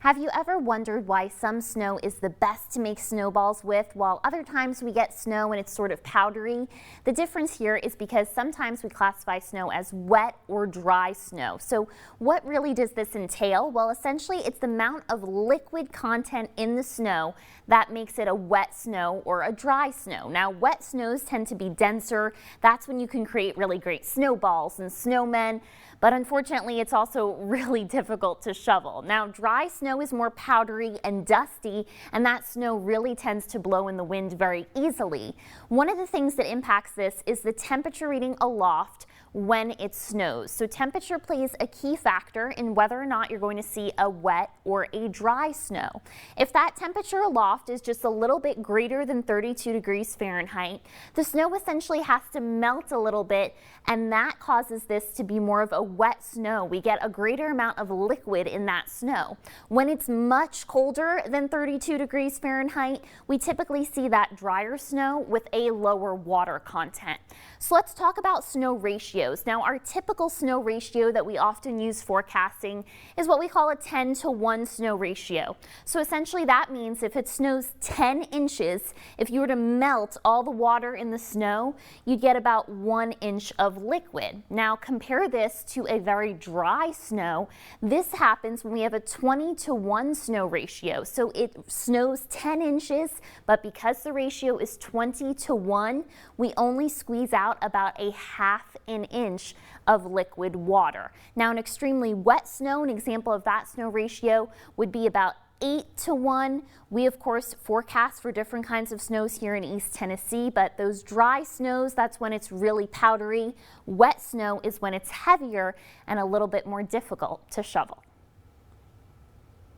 Have you ever wondered why some snow is the best to make snowballs with, while other times we get snow and it's sort of powdery? The difference here is because sometimes we classify snow as wet or dry snow. So what really does this entail? Well, essentially it's the amount of liquid content in the snow that makes it a wet snow or a dry snow. Now, wet snows tend to be denser. That's when you can create really great snowballs and snowmen. But unfortunately, it's also really difficult to shovel. Now, dry snow is more powdery and dusty, and that snow really tends to blow in the wind very easily. One of the things that impacts this is the temperature reading aloft when it snows. So temperature plays a key factor in whether or not you're going to see a wet or a dry snow. If that temperature aloft is just a little bit greater than 32 degrees Fahrenheit, the snow essentially has to melt a little bit, and that causes this to be more of a wet snow. We get a greater amount of liquid in that snow. When it's much colder than 32 degrees Fahrenheit, we typically see that drier snow with a lower water content. So let's talk about snow ratios. Now, our typical snow ratio that we often use forecasting is what we call a 10-to-1 snow ratio. So essentially that means if it snows 10 inches, if you were to melt all the water in the snow, you'd get about 1 inch of liquid. Now compare this to a very dry snow. This happens when we have a 20-to-1 snow ratio. So it snows 10 inches, but because the ratio is 20-to-1, we only squeeze out about a half an inch of liquid water. Now, an extremely wet snow, an example of that snow ratio would be about 8-to-1. We of course forecast for different kinds of snows here in East Tennessee, but those dry snows, that's when it's really powdery. Wet snow is when it's heavier and a little bit more difficult to shovel.